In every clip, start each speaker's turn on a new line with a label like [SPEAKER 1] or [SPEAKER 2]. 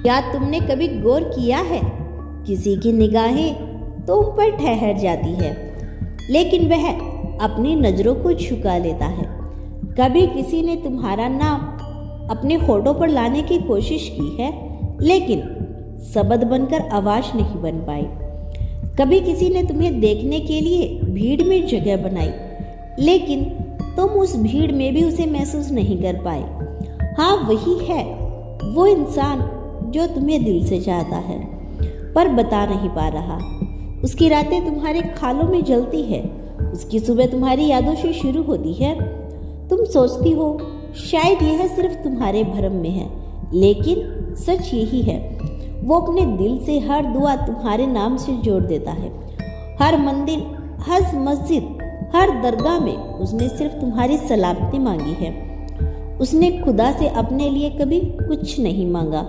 [SPEAKER 1] क्या तुमने कभी गौर किया है, किसी की निगाहें तुम पर ठहर जाती है, लेकिन वह अपनी नज़रों को झुका लेता है। कभी किसी ने तुम्हारा नाम अपने होठों पर लाने की कोशिश की है, लेकिन शब्द बनकर आवाज़ नहीं बन पाई। कभी किसी ने तुम्हें देखने के लिए भीड़ में जगह बनाई, लेकिन तुम उस भीड़ में भी उसे महसूस नहीं कर पाए। हाँ, वही है वो इंसान जो तुम्हें दिल से चाहता है पर बता नहीं पा रहा। उसकी रातें तुम्हारे ख्यालों में जलती है, उसकी सुबह तुम्हारी यादों से शुरू होती है। तुम सोचती हो शायद यह सिर्फ तुम्हारे भ्रम में है, लेकिन सच यही है। वो अपने दिल से हर दुआ तुम्हारे नाम से जोड़ देता है। हर मंदिर, हर मस्जिद, हर दरगाह में उसने सिर्फ तुम्हारी सलामती मांगी है। उसने खुदा से अपने लिए कभी कुछ नहीं मांगा,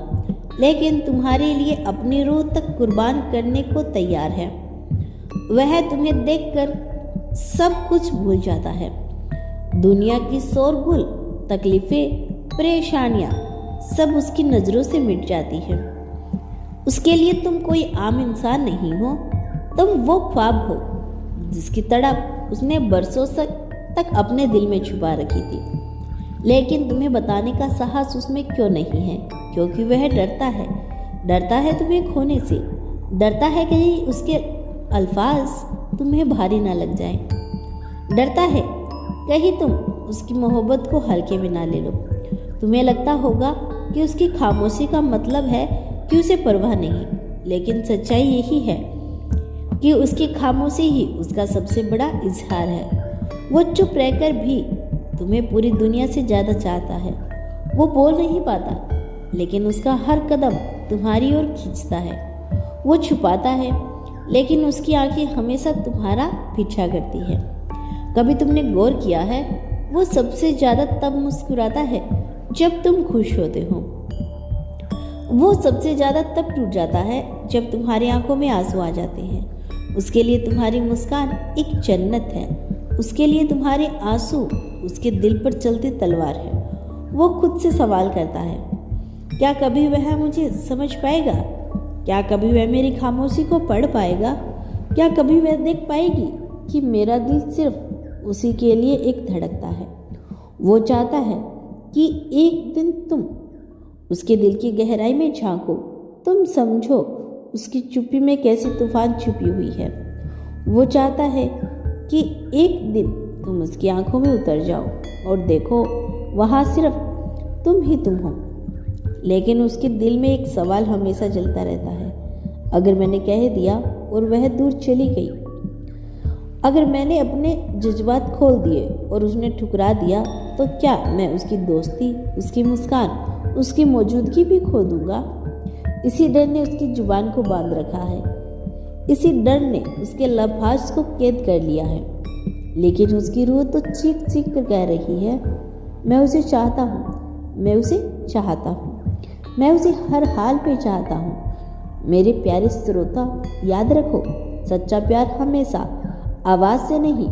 [SPEAKER 1] लेकिन तुम्हारे लिए अपनी रूह तक कुर्बान करने को तैयार है। वह तुम्हें देखकर सब कुछ भूल जाता है। दुनिया की शोरगुल, तकलीफें, परेशानियां सब उसकी नज़रों से मिट जाती है। उसके लिए तुम कोई आम इंसान नहीं हो, तुम वो ख्वाब हो जिसकी तड़प उसने बरसों तक अपने दिल में छुपा रखी थी। लेकिन तुम्हें बताने का साहस उसमें क्यों नहीं है? क्योंकि वह डरता है तुम्हें खोने से, डरता है कहीं उसके अल्फाज तुम्हें भारी ना लग जाएं, डरता है कहीं तुम उसकी मोहब्बत को हल्के में ना ले लो। तुम्हें लगता होगा कि उसकी खामोशी का मतलब है कि उसे परवाह नहीं, लेकिन सच्चाई यही है कि उसकी खामोशी ही उसका सबसे बड़ा इजहार है। वो चुप रहकर भी तुम्हें पूरी दुनिया से ज़्यादा चाहता है। वो बोल नहीं पाता, लेकिन उसका हर कदम तुम्हारी ओर खींचता है। वो छुपाता है, लेकिन उसकी आंखें हमेशा तुम्हारा पीछा करती है। कभी तुमने गौर किया है, वो सबसे ज़्यादा तब मुस्कुराता है जब तुम खुश होते हो। वो सबसे ज़्यादा तब टूट जाता है जब तुम्हारी आंखों में आंसू आ जाते हैं। उसके लिए तुम्हारी मुस्कान एक जन्नत है। उसके लिए तुम्हारे आंसू उसके दिल पर चलती तलवार है। वो खुद से सवाल करता है, क्या कभी वह मुझे समझ पाएगा? क्या कभी वह मेरी खामोशी को पढ़ पाएगा? क्या कभी वह देख पाएगी कि मेरा दिल सिर्फ उसी के लिए एक धड़कता है? वो चाहता है कि एक दिन तुम उसके दिल की गहराई में झांको, तुम समझो उसकी चुप्पी में कैसी तूफान छुपी हुई है। वो चाहता है कि एक दिन तुम उसकी आंखों में उतर जाओ और देखो वहाँ सिर्फ तुम ही तुम हो। लेकिन उसके दिल में एक सवाल हमेशा जलता रहता है, अगर मैंने कह दिया और वह दूर चली गई, अगर मैंने अपने जज्बात खोल दिए और उसने ठुकरा दिया, तो क्या मैं उसकी दोस्ती, उसकी मुस्कान, उसकी मौजूदगी भी खो दूंगा? इसी डर ने उसकी जुबान को बांध रखा है। इसी डर ने उसके लफ्ज़ को कैद कर लिया है। लेकिन उसकी रूह तो चीख चीख कर कह रही है, मैं उसे चाहता हूँ, मैं उसे चाहता हूँ, मैं उसे हर हाल पे चाहता हूँ। मेरे प्यारे श्रोता, याद रखो, सच्चा प्यार हमेशा आवाज़ से नहीं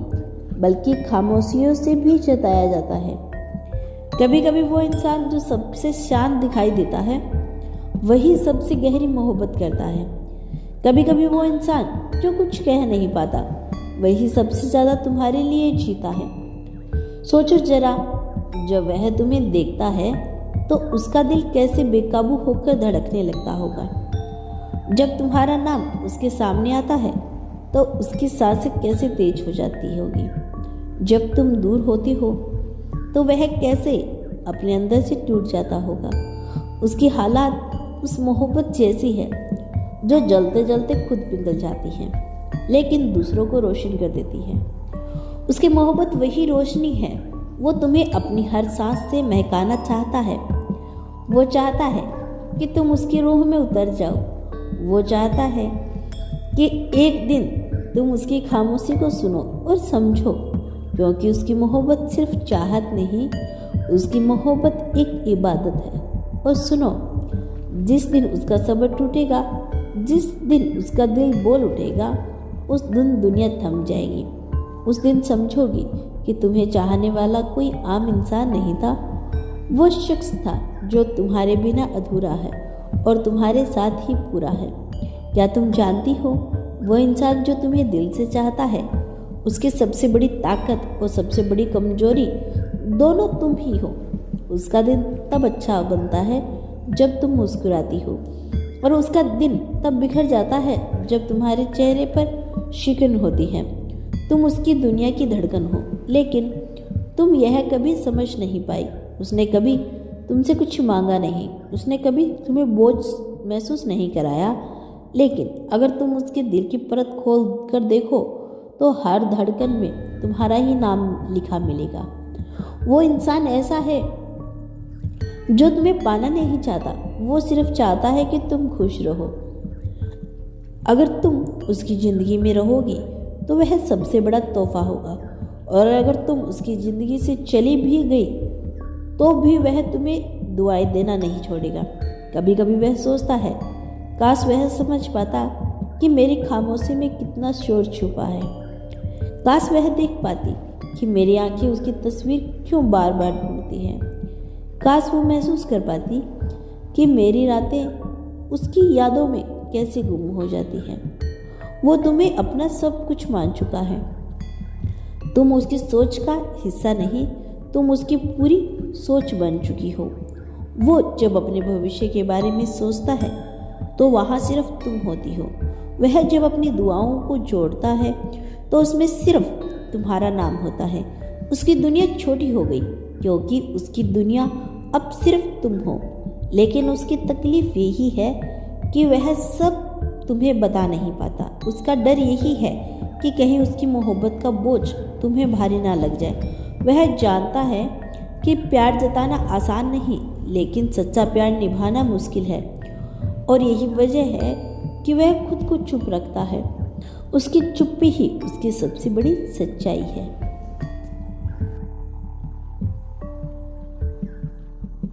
[SPEAKER 1] बल्कि खामोशियों से भी जताया जाता है। कभी कभी वो इंसान जो सबसे शांत दिखाई देता है, वही सबसे गहरी मोहब्बत करता है। कभी कभी वो इंसान जो कुछ कह नहीं पाता, वही सबसे ज़्यादा तुम्हारे लिए जीता है। सोचो जरा, जब वह तुम्हें देखता है तो उसका दिल कैसे बेकाबू होकर धड़कने लगता होगा। जब तुम्हारा नाम उसके सामने आता है तो उसकी सांसें कैसे तेज हो जाती होगी। जब तुम दूर होती हो तो वह कैसे अपने अंदर से टूट जाता होगा। उसकी हालात उस मोहब्बत जैसी है जो जलते जलते खुद पिघल जाती है, लेकिन दूसरों को रोशन कर देती है। उसकी मोहब्बत वही रोशनी है। वो तुम्हें अपनी हर सांस से महकाना चाहता है। वो चाहता है कि तुम उसकी रूह में उतर जाओ। वो चाहता है कि एक दिन तुम उसकी खामोशी को सुनो और समझो, क्योंकि उसकी मोहब्बत सिर्फ चाहत नहीं, उसकी मोहब्बत एक इबादत है। और सुनो, जिस दिन उसका सब्र टूटेगा, जिस दिन उसका दिल बोल उठेगा, उस दिन दुनिया थम जाएगी। उस दिन समझोगी कि तुम्हें चाहने वाला कोई आम इंसान नहीं था, वो शख्स था जो तुम्हारे बिना अधूरा है और तुम्हारे साथ ही पूरा है। क्या तुम जानती हो, वह इंसान जो तुम्हें दिल से चाहता है, उसकी सबसे बड़ी ताकत और सबसे बड़ी कमजोरी दोनों तुम ही हो। उसका दिन तब अच्छा बनता है जब तुम मुस्कुराती हो, और उसका दिन तब बिखर जाता है जब तुम्हारे चेहरे पर शिकन होती है। तुम उसकी दुनिया की धड़कन हो, लेकिन तुम यह कभी समझ नहीं पाई। उसने कभी तुमसे कुछ मांगा नहीं, उसने कभी तुम्हें बोझ महसूस नहीं कराया, लेकिन अगर तुम उसके दिल की परत खोल कर देखो तो हर धड़कन में तुम्हारा ही नाम लिखा मिलेगा। वो इंसान ऐसा है जो तुम्हें पाना नहीं चाहता, वो सिर्फ चाहता है कि तुम खुश रहो। अगर तुम उसकी ज़िंदगी में रहोगी तो वह सबसे बड़ा तोहफा होगा, और अगर तुम उसकी ज़िंदगी से चली भी गई तो भी वह तुम्हें दुआएं देना नहीं छोड़ेगा। कभी कभी वह सोचता है, काश वह समझ पाता कि मेरी खामोशी में कितना शोर छुपा है। काश वह देख पाती कि मेरी आंखें उसकी तस्वीर क्यों बार बार ढूंढती हैं। काश वो महसूस कर पाती कि मेरी रातें उसकी यादों में कैसे गुम हो जाती हैं। वो तुम्हें अपना सब कुछ मान चुका है। तुम उसकी सोच का हिस्सा नहीं, तुम उसकी पूरी सोच बन चुकी हो। वो जब अपने भविष्य के बारे में सोचता है तो वहाँ सिर्फ तुम होती हो। वह जब अपनी दुआओं को जोड़ता है तो उसमें सिर्फ तुम्हारा नाम होता है। उसकी दुनिया छोटी हो गई क्योंकि उसकी दुनिया अब सिर्फ तुम हो, लेकिन उसकी तकलीफ यही है कि वह सब तुम्हें बता नहीं पाता। उसका डर यही है कि कहीं उसकी मोहब्बत का बोझ तुम्हें भारी ना लग जाए। वह जानता है कि प्यार जताना आसान नहीं, लेकिन सच्चा प्यार निभाना मुश्किल है, और यही वजह है कि वह खुद को चुप रखता है। उसकी चुप्पी ही उसकी सबसे बड़ी सच्चाई है।